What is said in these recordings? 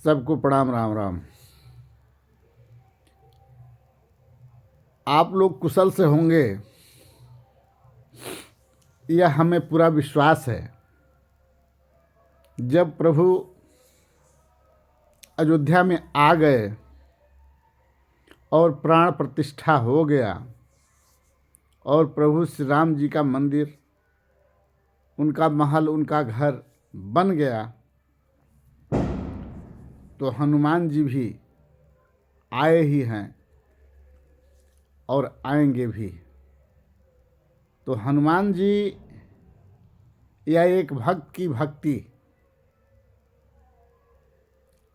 सबको प्रणाम। राम राम। आप लोग कुशल से होंगे, यह हमें पूरा विश्वास है। जब प्रभु अयोध्या में आ गए और प्राण प्रतिष्ठा हो गया और प्रभु श्री राम जी का मंदिर, उनका महल, उनका घर बन गया, तो हनुमान जी भी आए ही हैं और आएंगे भी। तो हनुमान जी यह एक भक्त की भक्ति,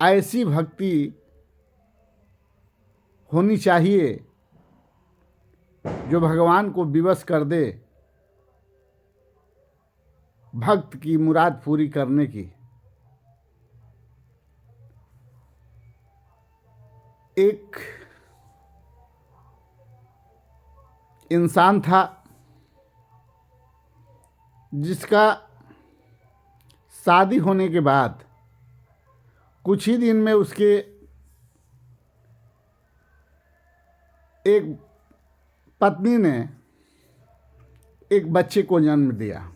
ऐसी भक्ति होनी चाहिए जो भगवान को विवश कर दे भक्त की मुराद पूरी करने की। एक इंसान था जिसका शादी होने के बाद कुछ ही दिन में उसके एक पत्नी ने एक बच्चे को जन्म दिया।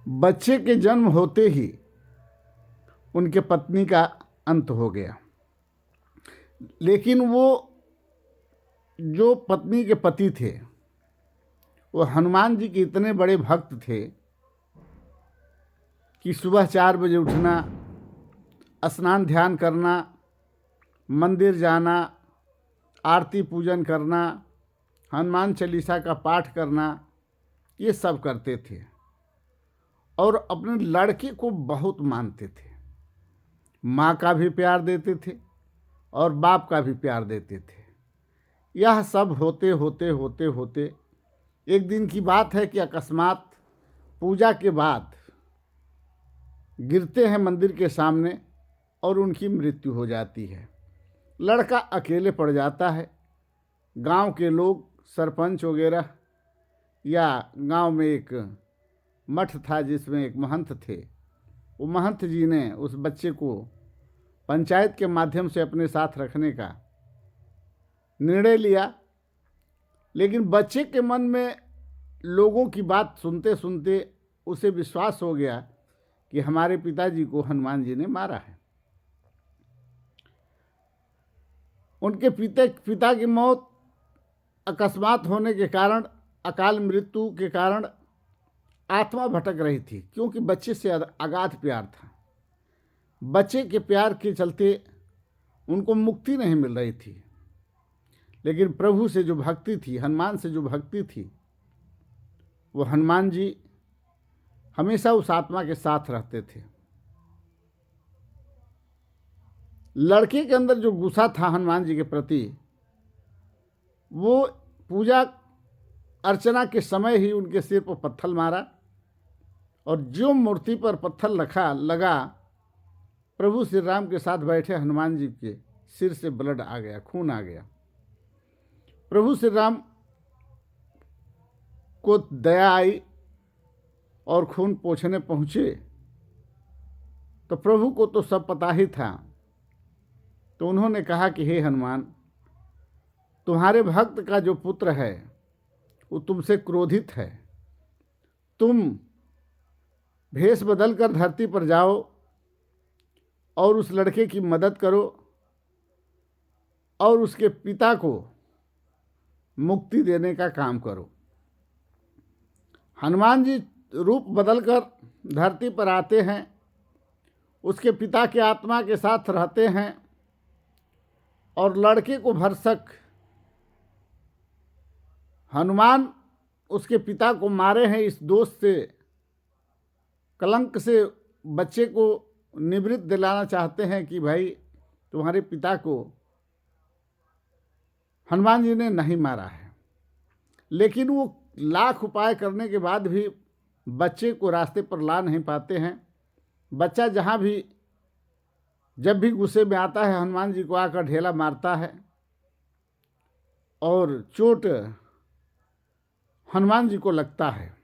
बच्चे के जन्म होते ही उनके पत्नी का अंत हो गया। लेकिन वो जो पत्नी के पति थे, वो हनुमान जी के इतने बड़े भक्त थे कि सुबह 4 बजे उठना, स्नान ध्यान करना, मंदिर जाना, आरती पूजन करना, हनुमान चालीसा का पाठ करना, ये सब करते थे और अपने लड़के को बहुत मानते थे। माँ का भी प्यार देते थे और बाप का भी प्यार देते थे। यह सब होते होते होते होते एक दिन की बात है कि अकस्मात पूजा के बाद गिरते हैं मंदिर के सामने और उनकी मृत्यु हो जाती है। लड़का अकेले पड़ जाता है। गांव के लोग, सरपंच वगैरह, या गांव में एक मठ था जिसमें एक महंत थे, वो महंत जी ने उस बच्चे को पंचायत के माध्यम से अपने साथ रखने का निर्णय लिया। लेकिन बच्चे के मन में लोगों की बात सुनते सुनते उसे विश्वास हो गया कि हमारे पिताजी को हनुमान जी ने मारा है। उनके पिता की मौत अकस्मात होने के कारण, अकाल मृत्यु के कारण आत्मा भटक रही थी, क्योंकि बच्चे से अगाध प्यार था। बच्चे के प्यार के चलते उनको मुक्ति नहीं मिल रही थी। लेकिन प्रभु से जो भक्ति थी, हनुमान से जो भक्ति थी, वो हनुमान जी हमेशा उस आत्मा के साथ रहते थे। लड़के के अंदर जो गुस्सा था हनुमान जी के प्रति, वो पूजा अर्चना के समय ही उनके सिर पर पत्थर मारा और जो मूर्ति पर पत्थर लगा, प्रभु श्री राम के साथ बैठे हनुमान जी के सिर से ब्लड आ गया, खून आ गया। प्रभु श्री राम को दया आई और खून पोंछने पहुँचे, तो प्रभु को तो सब पता ही था। तो उन्होंने कहा कि हे हनुमान, तुम्हारे भक्त का जो पुत्र है वो तुमसे क्रोधित है। तुम भेष बदलकर धरती पर जाओ और उस लड़के की मदद करो और उसके पिता को मुक्ति देने का काम करो। हनुमान जी रूप बदलकर धरती पर आते हैं, उसके पिता के आत्मा के साथ रहते हैं और लड़के को भरसक हनुमान उसके पिता को मारे हैं, इस दोष से, कलंक से बच्चे को निवृत्त दिलाना चाहते हैं कि भाई तुम्हारे पिता को हनुमान जी ने नहीं मारा है। लेकिन वो लाख उपाय करने के बाद भी बच्चे को रास्ते पर ला नहीं पाते हैं। बच्चा जहाँ भी, जब भी गुस्से में आता है, हनुमान जी को आकर ढेला मारता है और चोट हनुमान जी को लगता है।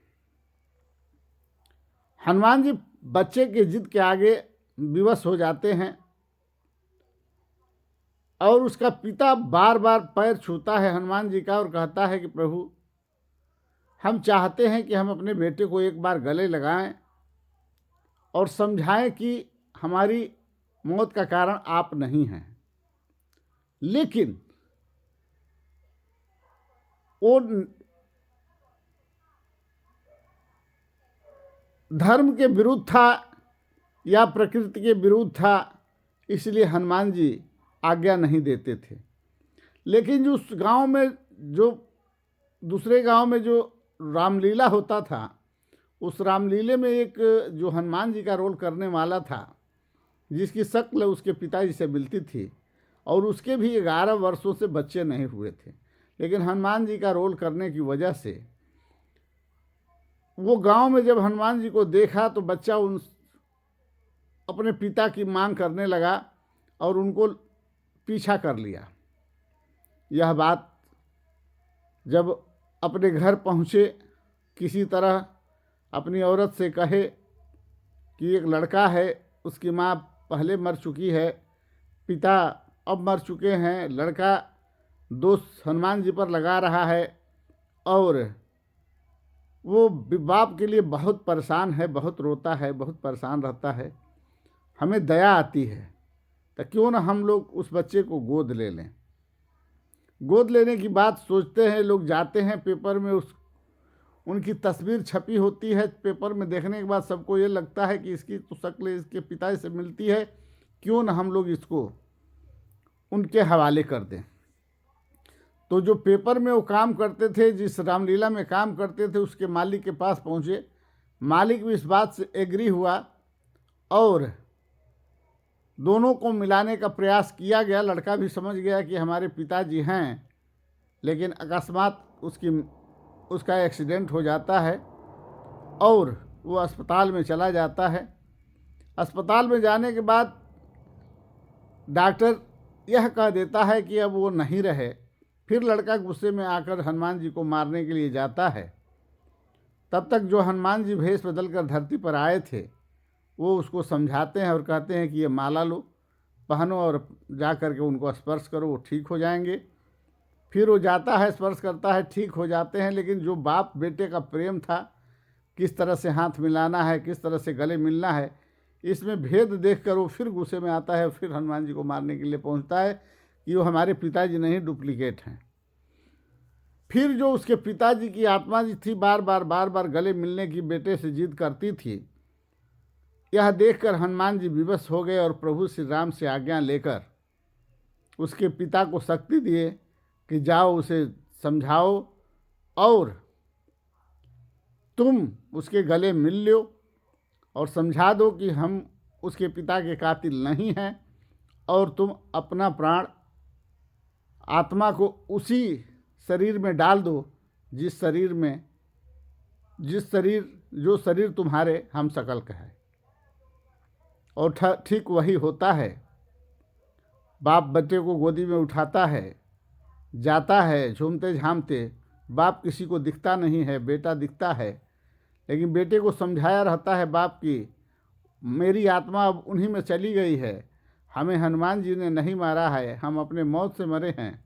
हनुमान जी बच्चे के जिद के आगे विवश हो जाते हैं और उसका पिता बार बार पैर छूता है हनुमान जी का और कहता है कि प्रभु, हम चाहते हैं कि हम अपने बेटे को एक बार गले लगाएं और समझाएं कि हमारी मौत का कारण आप नहीं हैं। लेकिन वो धर्म के विरुद्ध था या प्रकृति के विरुद्ध था, इसलिए हनुमान जी आज्ञा नहीं देते थे। लेकिन जो उस गांव में, जो दूसरे गांव में जो रामलीला होता था, उस रामलीले में एक जो हनुमान जी का रोल करने वाला था, जिसकी शक्ल उसके पिताजी से मिलती थी और उसके भी 11 वर्षों से बच्चे नहीं हुए थे, लेकिन हनुमान जी का रोल करने की वजह से वो गांव में जब हनुमान जी को देखा तो बच्चा उन अपने पिता की मांग करने लगा और उनको पीछा कर लिया। यह बात जब अपने घर पहुँचे, किसी तरह अपनी औरत से कहे कि एक लड़का है, उसकी माँ पहले मर चुकी है, पिता अब मर चुके हैं, लड़का दोष हनुमान जी पर लगा रहा है और वो बाप के लिए बहुत परेशान है, बहुत रोता है, बहुत परेशान रहता है। हमें दया आती है तो क्यों ना हम लोग उस बच्चे को गोद ले लें। गोद लेने की बात सोचते हैं, लोग जाते हैं, पेपर में उनकी तस्वीर छपी होती है। पेपर में देखने के बाद सबको ये लगता है कि इसकी तो शक्ल इसके पिता से मिलती है, क्यों ना हम लोग इसको उनके हवाले कर दें। तो जो पेपर में वो काम करते थे, जिस रामलीला में काम करते थे, उसके मालिक के पास पहुँचे। मालिक भी इस बात से एग्री हुआ और दोनों को मिलाने का प्रयास किया गया। लड़का भी समझ गया कि हमारे पिताजी हैं, लेकिन अकस्मात उसका एक्सीडेंट हो जाता है और वो अस्पताल में चला जाता है। अस्पताल में जाने के बाद डॉक्टर यह कह देता है कि अब वो नहीं रहे। फिर लड़का गुस्से में आकर हनुमान जी को मारने के लिए जाता है। तब तक जो हनुमान जी भेष बदलकर धरती पर आए थे, वो उसको समझाते हैं और कहते हैं कि ये माला लो, पहनो और जा कर के उनको स्पर्श करो, वो ठीक हो जाएंगे। फिर वो जाता है, स्पर्श करता है, ठीक हो जाते हैं। लेकिन जो बाप बेटे का प्रेम था, किस तरह से हाथ मिलाना है, किस तरह से गले मिलना है, इसमें भेद देखकर वो फिर गुस्से में आता है, फिर हनुमान जी को मारने के लिए पहुंचता है कि वो हमारे पिताजी नहीं, डुप्लीकेट हैं। फिर जो उसके पिताजी की आत्मा जी थी, बार बार गले मिलने की बेटे से जिद करती थी। यह देखकर हनुमान जी विवश हो गए और प्रभु श्री राम से आज्ञा लेकर उसके पिता को शक्ति दिए कि जाओ उसे समझाओ और तुम उसके गले मिल लो और समझा दो कि हम उसके पिता के कातिल नहीं हैं और तुम अपना प्राण आत्मा को उसी शरीर में डाल दो जो शरीर तुम्हारे हम सकल का है। और ठीक वही होता है। बाप बच्चे को गोदी में उठाता है, जाता है झूमते झामते। बाप किसी को दिखता नहीं है, बेटा दिखता है, लेकिन बेटे को समझाया रहता है बाप की मेरी आत्मा अब उन्हीं में चली गई है, हमें हनुमान जी ने नहीं मारा है, हम अपने मौत से मरे हैं।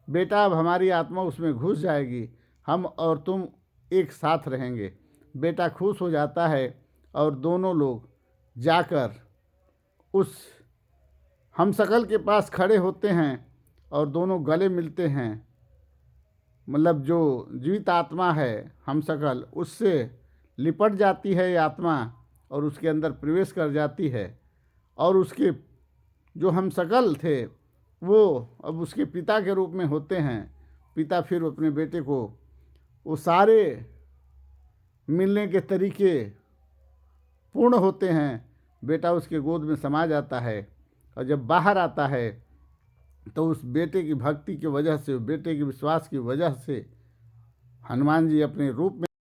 बेटा अब हमारी आत्मा उसमें घुस जाएगी, हम और तुम एक साथ रहेंगे। बेटा खुश हो जाता है और दोनों लोग जाकर उस हमशक्ल के पास खड़े होते हैं और दोनों गले मिलते हैं। मतलब जो जीवित आत्मा है हमशक्ल, उससे लिपट जाती है ये आत्मा और उसके अंदर प्रवेश कर जाती है और उसके जो हमशक्ल थे वो अब उसके पिता के रूप में होते हैं। पिता फिर अपने बेटे को वो सारे मिलने के तरीके पूर्ण होते हैं। बेटा उसके गोद में समा जाता है और जब बाहर आता है तो उस बेटे की भक्ति की वजह से, बेटे के विश्वास की वजह से हनुमान जी अपने रूप में